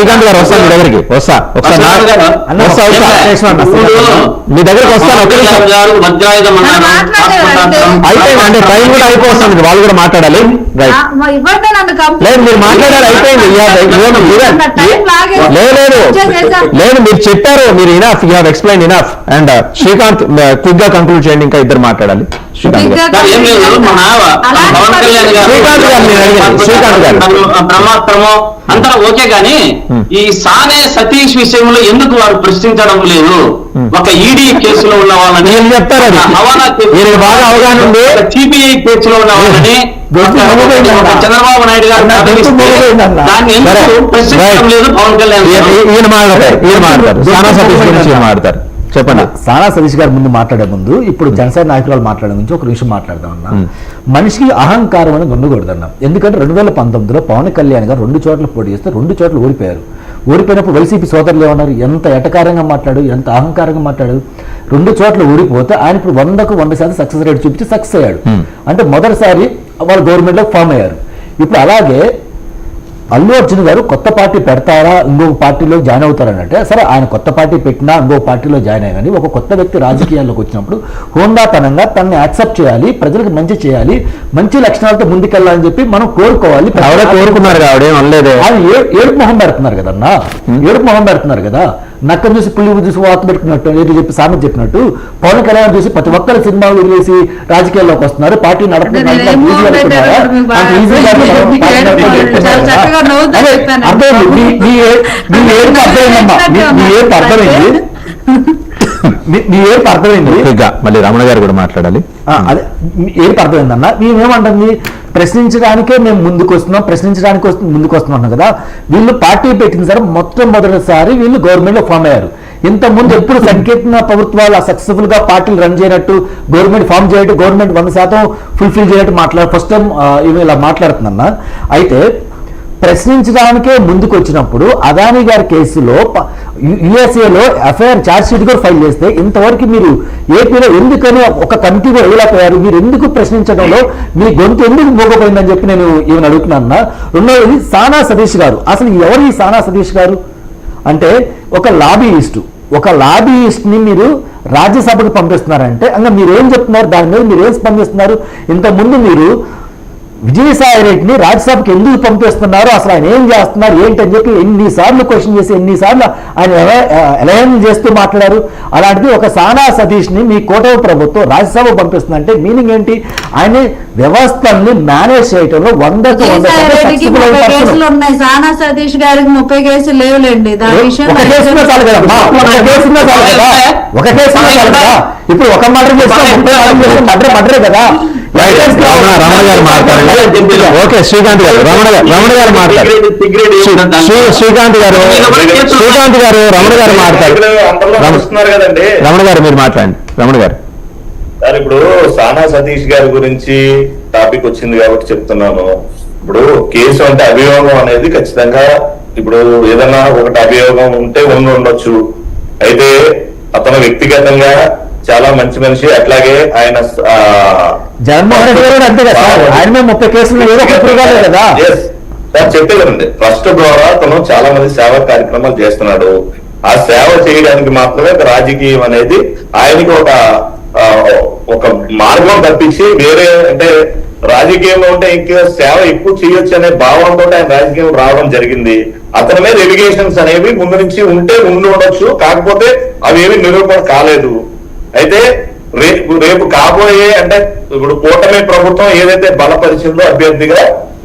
శ్రీకాంత్ గారు వస్తాను మీ దగ్గరికి, వస్తా మీ దగ్గరికి వస్తాను. అయిపోయింది అంటే టైం కూడా అయిపోతుంది, వాళ్ళు కూడా మాట్లాడాలి. లేదు మీరు మాట్లాడాలి, అయిపోయింది. లేదు మీరు చెప్పారు, మీరు enough, you have explain enough. And Srikanth quick గా కంక్లూడ్ చేయండి. ఇంకా ఇద్దరు మాట్లాడాలి. శ్రీకాంత్ గారు బ్రహ్మాస్త్రమో అంతా ఓకే గాని ఈ సానే సతీష్ విషయంలో ఎందుకు వారు ప్రశ్నించడం లేదు? ఒక ఈడీ కేసులో ఉన్న వాళ్ళని చెప్తారు, బాగా అవగాహన ఉంది. సిబిఐ కేసులో ఉన్న వాళ్ళని చంద్రబాబు నాయుడు గారు దాన్ని ఎందుకు ప్రశ్నించడం లేదు? పవన్ కళ్యాణ్ ఈయన మాట్లాడతారు. చెప్పండి. సానా సతీష్ గారు ముందు మాట్లాడే ముందు ఇప్పుడు జనసేన నాయకురాలు మాట్లాడే గురించి ఒక నిమిషం మాట్లాడదాం అన్నా. మనిషికి అహంకారం అనేది ఉండకూడదన్నా. ఎందుకంటే 2019లో పవన్ కళ్యాణ్ గారు 2 చోట్ల పోటీ చేస్తే 2 చోట్ల ఓడిపోయారు. ఓడిపోయినప్పుడు వైసీపీ సోదరులు ఏమన్నారు, ఎంత ఎటకారంగా మాట్లాడు, ఎంత అహంకారంగా మాట్లాడు. 2 చోట్ల ఓడిపోతే ఆయన ఇప్పుడు 100కు 100% సక్సెస్ రేట్ చూపించి సక్సెస్ అయ్యాడు. అంటే మొదటిసారి వాళ్ళు గవర్నమెంట్లో ఫామ్ అయ్యారు. ఇప్పుడు అలాగే అల్లు అర్జున్ గారు కొత్త పార్టీ పెడతారా, ఇంకొక పార్టీలో జాయిన్ అవుతారనంటే, సరే ఆయన కొత్త పార్టీ పెట్టినా ఇంకొక పార్టీలో జాయిన్ అయ్యాని ఒక కొత్త వ్యక్తి రాజకీయాల్లోకి వచ్చినప్పుడు హోందాతనంగా తనని యాక్సెప్ట్ చేయాలి, ప్రజలకు మంచి చేయాలి, మంచి లక్షణాలతో ముందుకెళ్ళాలని చెప్పి మనం కోరుకోవాలి. కోరుకున్నారు ఆయన ఏడుపు మొహం పెడుతున్నారు కదన్నా, ఏడుపు మొహం పెడుతున్నారు కదా. నక్కను చూసి పుల్లి చూసి వాత పెట్టుకున్నట్టు ఏదో చెప్పి సామెత చెప్పినట్టు పవన్ కళ్యాణ్ చూసి ప్రతి ఒక్కరి సినిమా వదిలేసి రాజకీయాల్లోకి వస్తున్నారు. పార్టీ నడపడం అర్థమైంది. మీ ఏడుపు అర్థమైంది. మళ్ళీ రమణ గారు కూడా మాట్లాడాలి. అదే ఏడుపు అర్థమైందన్న. మేమేమంటుంది, ప్రశ్నించడానికే మేము ముందుకు వస్తున్నాం, ప్రశ్నించడానికి ముందుకు వస్తున్నాం కదా. వీళ్ళు పార్టీ పెట్టిన సరే మొట్టమొదటిసారి వీళ్ళు గవర్నమెంట్ లో ఫామ్ అయ్యారు. ఇంతకుముందు ఎప్పుడు సంకీర్ణ ప్రభుత్వాలు సక్సెస్ఫుల్ గా పార్టీలు రన్ చేయనట్టు, గవర్నమెంట్ ఫామ్ చేయట్టు, గవర్నమెంట్ 100% ఫుల్ఫిల్ చేయట్టు ఫస్ట్ టైం ఇలా మాట్లాడుతున్నా. అయితే ప్రశ్నించడానికే ముందుకు వచ్చినప్పుడు అదానీ గారి కేసులో యుఎస్ఏలో ఎఫ్ఐఆర్ ఛార్జ్ షీట్ కూడా ఫైల్ చేస్తే ఇంతవరకు మీరు ఏపీలో ఎందుకని ఒక కమిటీ కూడా వేయలేకపోయారు? మీరు ఎందుకు ప్రశ్నించడంలో మీ గొంతు ఎందుకు మోగపోయిందని చెప్పి నేను ఏమైనా అడుగుతున్నా. రెండవది సానా సతీష్ గారు. అసలు ఎవరు ఈ సానా సతీష్ గారు అంటే ఒక లాబీయిస్ట్ ని మీరు రాజ్యసభకు పంపిస్తున్నారంటే ఇంకా మీరేం చెప్తున్నారు, దాని మీద మీరు ఏం స్పందిస్తున్నారు? ఇంతకుముందు మీరు విజయసాయి రెడ్డిని రాజ్యసభకు ఎందుకు పంపిస్తున్నారు, అసలు ఆయన ఏం చేస్తున్నారు ఏంటని చెప్పి ఎన్నిసార్లు క్వశ్చన్ చేసి ఎన్నిసార్లు ఆయన ఎలయన్ చేస్తూ మాట్లాడారు. అలాంటిది ఒక సానా సతీష్ ని మీ కూటమి ప్రభుత్వం రాజ్యసభ పంపిస్తుందంటే మీనింగ్ ఏంటి? ఆయన వ్యవస్థల్ని మేనేజ్ చేయడంలో 100కు 100%. సానా సతీష్ గారికి 30 కేసులు లేవులేండి. ఒక కేసులో చాలు కదమ్మా, ఒక కేసులో చాలు కదా. ఇప్పుడు ఒక మర్డర్ చేస్తే మర్డరే కదా. రమణ గారు మాట్లాడండి. ఓకే శ్రీకాంత్ గారు, రమణ గారు మాట్లాడు. శ్రీకాంత్ గారు రమణ గారు మాట్లాడు. రమణ గారు మీరు మాట్లాడండి. రమణ గారు సార్, ఇప్పుడు సానా సతీష్ గారి గురించి టాపిక్ వచ్చింది కాబట్టి చెప్తున్నాను. ఇప్పుడు కేసు అంటే అభియోగం అనేది ఖచ్చితంగా ఇప్పుడు ఏదన్నా ఒకటి అభియోగం ఉంటే ఉండొచ్చు. అయితే అతను వ్యక్తిగతంగా చాలా మంచి మనిషి. అట్లాగే ఆయన జగన్మోహన్ రెడ్డి గారు అంతే కదా, ఆయన 30 కేసులు కదా చెప్పేదండి. ట్రస్ట్ ద్వారా అతను చాలా మంది సేవా కార్యక్రమాలు చేస్తున్నాడు. ఆ సేవ చేయడానికి మాత్రమే రాజకీయం అనేది ఆయనకి ఒక మార్గం తప్పించి వేరే అంటే రాజకీయంలో ఉంటే ఇంకా సేవ ఎక్కువ చేయొచ్చు అనే భావంతో ఆయన రాజకీయం రావడం జరిగింది. అతని మీద ఎలిగేషన్స్ అనేవి ముందు నుంచి ఉండి ఉండొచ్చు, కాకపోతే అవి ఏమి నిరూపణ కాలేదు. అయితే రేపు కాబోయే అంటే ఇప్పుడు కూటమి ప్రభుత్వం ఏదైతే బలపరిచిందో అభ్యర్థిగా,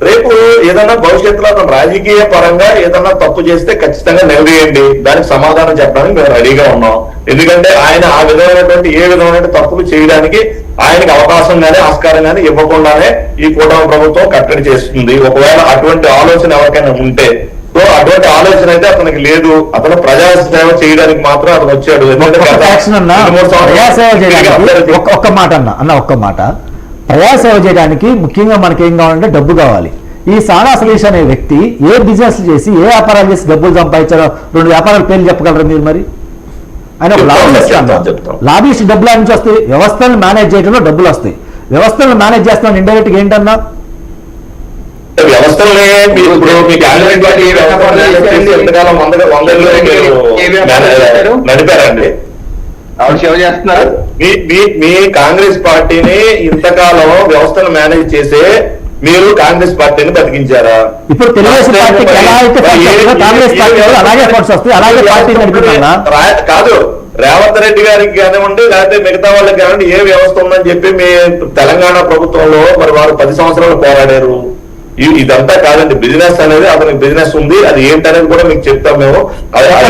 రేపు ఏదన్నా భవిష్యత్తులో అతను రాజకీయ పరంగా ఏదన్నా తప్పు చేస్తే ఖచ్చితంగా నిలదీయండి, దానికి సమాధానం చెప్పడానికి మేము రెడీగా ఉన్నాం. ఎందుకంటే ఆయన ఆ విధమైనటువంటి ఏ విధమైన తప్పులు చేయడానికి ఆయనకి అవకాశం కానీ ఆస్కారం కానీ ఇవ్వకుండానే ఈ కూటమి ప్రభుత్వం కట్టడి చేస్తుంది. ఒకవేళ అటువంటి ఆలోచన ఎవరికైనా ఉంటే, సో అటువంటి ఆలోచన అయితే అతనికి లేదు. అతను ప్రజా సేవ చేయడానికి మాత్రం అతను వచ్చాడు. ఒక్క మాట ప్రజాసేవ చేయడానికి ముఖ్యంగా మనకి ఏం కావాలంటే డబ్బు కావాలి. ఈ సానా సతీష్ అనే వ్యక్తి ఏ బిజినెస్ చేసి ఏ వ్యాపారాలు చేసి డబ్బులు సంపాదించారో 2 వ్యాపారాల పేర్లు చెప్పగలరా మీరు? మరి ఆయన ఒక లాబీస్ట్ డబ్బుల నుంచి వస్తాయి. వ్యవస్థలను మేనేజ్ చేయడంలో డబ్బులు వస్తాయి. వ్యవస్థలను మేనేజ్ చేస్తున్నాను ఇండైరెక్ట్గా ఏంటన్నా వ్యవస్థలనే మీరు ఇప్పుడు మీ కాంగ్రెస్ పార్టీ ఏ వ్యవస్థ ఎంతకాలం వందల్లో నడిపారండి. సేవ చేస్తున్నారు. మీ కాంగ్రెస్ పార్టీని ఇంతకాలం వ్యవస్థను మేనేజ్ చేసే మీరు కాంగ్రెస్ పార్టీని బతికించారా? ఇప్పుడు తెలుగుదేశం పార్టీకి ఎలా అయితే కాంగ్రెస్ పార్టీ అలాగే ఫండ్స్ వస్తాయి, అలాగే పార్టీ నడుపుతున్నా కాదు. రేవంత్ రెడ్డి గారికి కానివ్వండి, లేకపోతే మిగతా వాళ్ళకి కానివ్వండి, ఏ వ్యవస్థ ఉందని చెప్పి మీ తెలంగాణ ప్రభుత్వంలో మరి వారు 10 సంవత్సరాలు పోరాడారు. ఇదంతా కాదండి, బిజినెస్ అనేది అతనికి బిజినెస్ ఉంది. అది ఏంటనేది కూడా మీకు చెప్తాం మేము.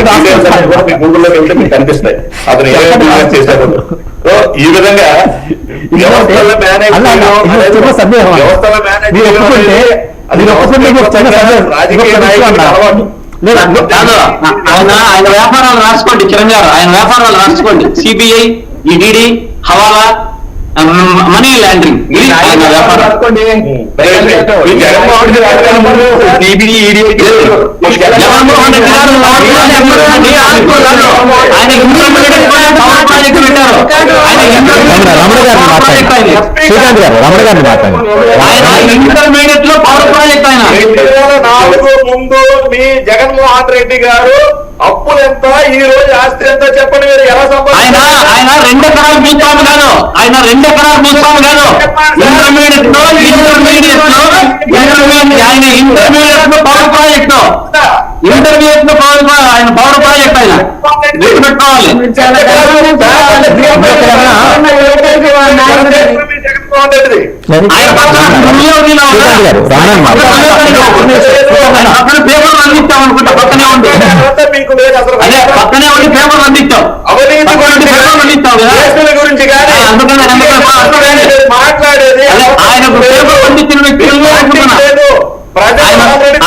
డీటెయిల్స్ అనేది కూడా మీ గూగుల్లోకి వెళ్తే మీకు కనిపిస్తాయి అతను ఏ బిజినెస్ చేశారు. సో ఈ విధంగా వ్యవస్థల మేనేజ్ వ్యవస్థల మేనేజ్ రాజకీయ నాయకుడికి అలవాటు. ఆయన వ్యాపారాలు రాసుకోండి కిరణ్ గారు, ఆయన వ్యాపారాలు రాసుకోండి. సిబిఐ, ఈడీ, హవాలా, మనీ లాండరింగ్, ఆయన వ్యాపారం. జగన్మోహన్ రెడ్డి గారు ఆయన ఇంటర్మీడియట్ పవర్ ప్రాజెక్ట్ పెట్టారు. ఆయన ఇంటర్మీడియట్ లో పవర్ ప్రాజెక్ట్. ఆయన 2004 ముందు మీ జగన్మోహన్ రెడ్డి గారు అప్పులు ఎంత, ఈ రోజు ఆస్తి ఎంత చెప్పండి. మీరు ఎలా ఆయన 2 ఎకరాలు భూస్వామి కాదు, ఆయన 2 ఎకరాలు భూస్వామి కాదు. ఇంటర్మీడియట్ లో ఆయన ఇంటర్మీడియట్ లో పవర్ ప్రాజెక్ట్, ఇంటర్మీడియట్ లో ఆయన పవర్ ప్రాజెక్ట్ ఆయన గుర్తుపెట్టుకోవాలి. జగన్మోహన్ రెడ్డిది ఆయన పేపర్లు అందిస్తాం అనుకుంటా, పక్కనే ఉంది. మీకు లేదు అసలు. అదే పక్కనే ఉండి పేపర్లు అందిస్తాం, అవినీతి పేపర్లు అందిస్తాం కదా. గురించి కానీ మాట్లాడేది ఆయన పేపర్లు అందించిన వ్యక్తి నువ్వే అనుకుంటున్నా.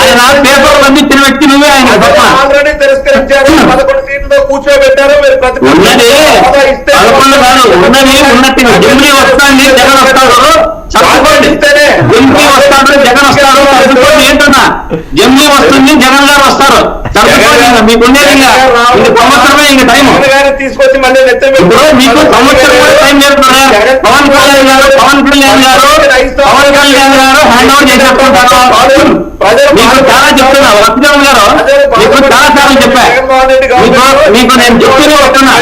ఆయన పేపర్లు అందించిన వ్యక్తి నువ్వే. ఆయన ఆల్రెడీ తిరస్కరించారు. 11 సీట్లతో కూర్చోబెట్టారు. మీరు ఉన్నది 11 కాదు, ఉన్నది ఉన్నట్టుగా జమిలీ వస్తాండి, జగన్ వస్తాడు. జమిలీ వస్తాడు, జగన్ వస్తాడు. చదువుకోండి ఏంటన్నా, జమిలీ వస్తుంది, జగన్ గారు వస్తారు. చదువుకోండి, మీకు ఉండేది ఇంకా సంవత్సరమే ఇంకా టైం. తీసుకొచ్చి మళ్ళీ ఇప్పుడు మీకు సంవత్సరం కూడా టైం చేస్తున్నారు. పవన్ కళ్యాణ్ గారు హ్యాండ్ ఓవర్ చేసేసుకుంటారు. మీకు చాలా చెప్తున్నా, లక్ష్మణ్ గారు మీకు చాలా సార్లు చెప్పా. మీకు నేను చెప్తూనే వస్తున్నా,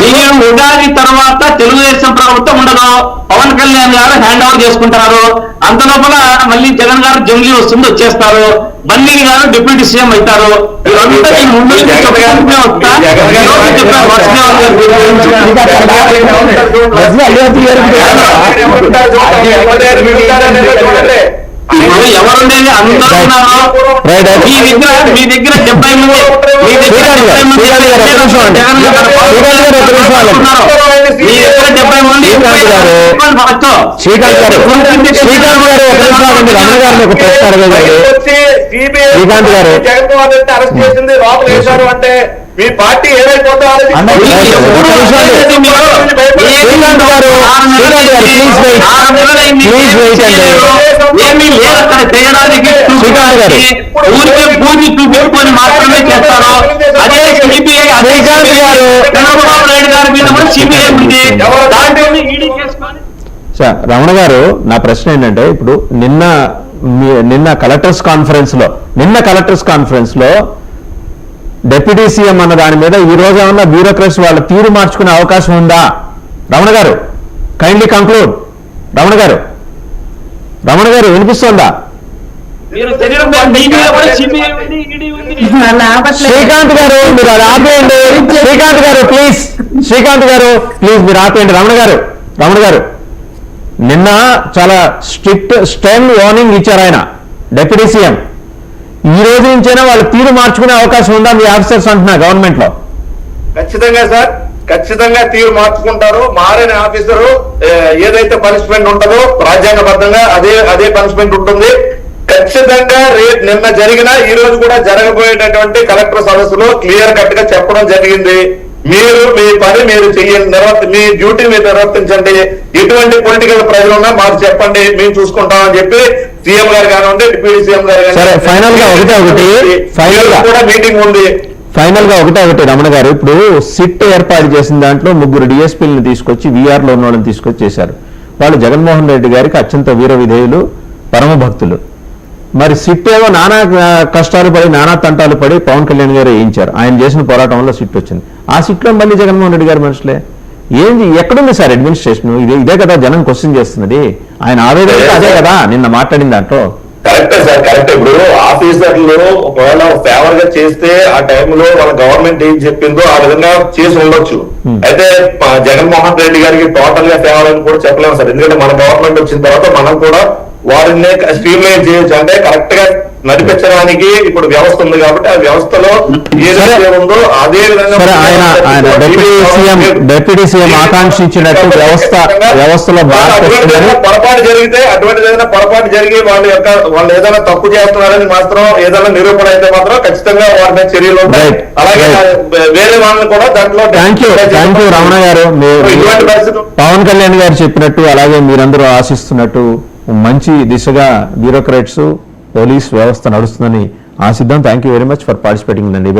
మీరు ఉగాది తర్వాత తెలుగుదేశం ప్రభుత్వం ఉండదు, పవన్ కళ్యాణ్ గారు హ్యాండ్ ఓవర్ చేసుకుంటారు. అంత లోపల మళ్ళీ జగన్ గారు జమిలీ వస్తుంది, వచ్చేస్తారు. బన్నీ గారు డిప్యూటీ సీఎం అవుతారు. ఇదంతా ఈ ముందు ఎవరుండేది అందరూ ఉన్నారు. మీ దగ్గర 70 మంది, మీ దగ్గర 70 మంది శ్రీకాంత్ గారు ఒక ప్రశ్న అడగండి. శ్రీకాంత్ గారు జగన్మోహన్ రెడ్డి అరెస్ట్ చేసింది, లోపల వేశారు అంటే మీ పార్టీ ఏమైపోతే ఏమీ లేదు అక్కడ చేయడానికి. ఊరికే పూజ చూపించుకొని మాత్రమే చేస్తారు. అదే సిబిఐ, అదే చంద్రబాబు నాయుడు గారి మీద కూడా సిబిఐ ఉంది. దాంట్లో ఈడీ చేసుకొని. రమణ గారు, నా ప్రశ్న ఏంటంటే, ఇప్పుడు నిన్న కలెక్టర్స్ కాన్ఫరెన్స్ లో డిప్యూటీ సీఎం అన్న దాని మీద ఈ రోజు ఏమన్నా బ్యూరోక్రట్స్ వాళ్ళ తీరు మార్చుకునే అవకాశం ఉందా? రమణ గారు, కైండ్లీ కంక్లూడ్. రమణ గారు వినిపిస్తుందా? శ్రీకాంత్ గారు మీరు అది ఆపేయండి. శ్రీకాంత్ గారు ప్లీజ్ మీరు ఆపేయండి. రమణ గారు నిన్న చాలా స్ట్రెంగ్ వార్నింగ్ ఇచ్చారు ఆయన, డిప్యూటీ సీఎం. ఈ రోజు నుంచైనా వాళ్ళు తీరు మార్చుకునే అవకాశం ఉందా మీ ఆఫీసర్స్ అంటున్నా గవర్నమెంట్ లో? ఖచ్చితంగా సార్, ఖచ్చితంగా తీరు మార్చుకుంటారు. మారిన ఆఫీసరు ఏదైతే పనిష్మెంట్ ఉంటుందో రాజ్యాంగబద్ధంగా అదే పనిష్మెంట్ ఉంటుంది. ఖచ్చితంగా నిన్న జరిగిన ఈ రోజు కూడా జరగబోయేటటువంటి కలెక్టర్ సదస్సులో క్లియర్ కట్ గా చెప్పడం జరిగింది. మీరు మీ పని మీరు చెయ్యండి, మీ డ్యూటీ మీరు నిర్వర్తించండి. ఎటువంటి పొలిటికల్ ప్రెజర్ ఉన్నా మాకు చెప్పండి, మేము చూసుకుంటామని చెప్పి సీఎం గారు కానివ్వండి, డిప్యూటీ సీఎం గారు కూడా మీటింగ్ ఉంది. ఫైనల్ గా ఒకటి రమణ గారు, ఇప్పుడు సిట్ ఏర్పాటు చేసిన దాంట్లో 3 డిఎస్పీలను తీసుకొచ్చి వీఆర్ లో ఉన్న వాళ్ళని తీసుకొచ్చి చేశారు. వాళ్ళు జగన్మోహన్ రెడ్డి గారికి అత్యంత వీర విధేయులు, పరమ భక్తులు. మరి సిట్ ఏవో నానా కష్టాలు పడి నానా తంటాలు పడి పవన్ కళ్యాణ్ గారు వేయించారు. ఆయన చేసిన పోరాటం వల్ల సిట్ వచ్చింది. ఆ సిట్లో మళ్ళీ జగన్మోహన్ రెడ్డి గారి మనుషులే. ఏంది ఎక్కడుంది సార్ అడ్మినిస్ట్రేషన్? ఇదే కదా జనం క్వశ్చన్ చేస్తున్నది. ఆయన ఆవేదన అదే కదా నిన్న మాట్లాడిన దాంట్లో. కరెక్టే సార్, కరెక్ట్. ఇప్పుడు ఆఫీసర్లు ఒకవేళ ఫేవర్ గా చేస్తే ఆ టైంలో వాళ్ళ గవర్నమెంట్ ఏం చెప్పిందో ఆ విధంగా చేసి ఉండొచ్చు. అయితే జగన్మోహన్ రెడ్డి గారికి టోటల్ గా ఫేవర్ అని కూడా చెప్పలేము సార్. ఎందుకంటే మన గవర్నమెంట్ వచ్చిన తర్వాత మనం కూడా వారిని స్ట్రీమ్ లైన్ చేయొచ్చు. అంటే కరెక్ట్ గా నడిపించడానికి ఇప్పుడు వ్యవస్థ ఉంది కాబట్టి ఆ వ్యవస్థలో ఏదైతే ఉందో అదే విధంగా ఆయన డిప్యూటీ సీఎం ఆకాంక్షించినట్టు వ్యవస్థలో పొరపాటు జరిగితే అటువంటి పొరపాటు జరిగి వాళ్ళు ఏదైనా తప్పు చేస్తున్నారని మాత్రం ఏదైనా నిరూపణ అయితే మాత్రం ఖచ్చితంగా వారి మీద చర్యలు ఉంటాయి. అలాగే వేరే వాళ్ళని కూడా దాంట్లో థ్యాంక్ యూ రమణ గారు. ఇటువంటి పరిస్థితి పవన్ కళ్యాణ్ గారు చెప్పినట్టు అలాగే మీరందరూ ఆశిస్తున్నట్టు మంచి దిశగా బ్యూరోక్రాట్స్ పోలీస్ వ్యవస్థ నడుస్తుందని ఆశిద్దాం. Thank you very much for participating in the debate.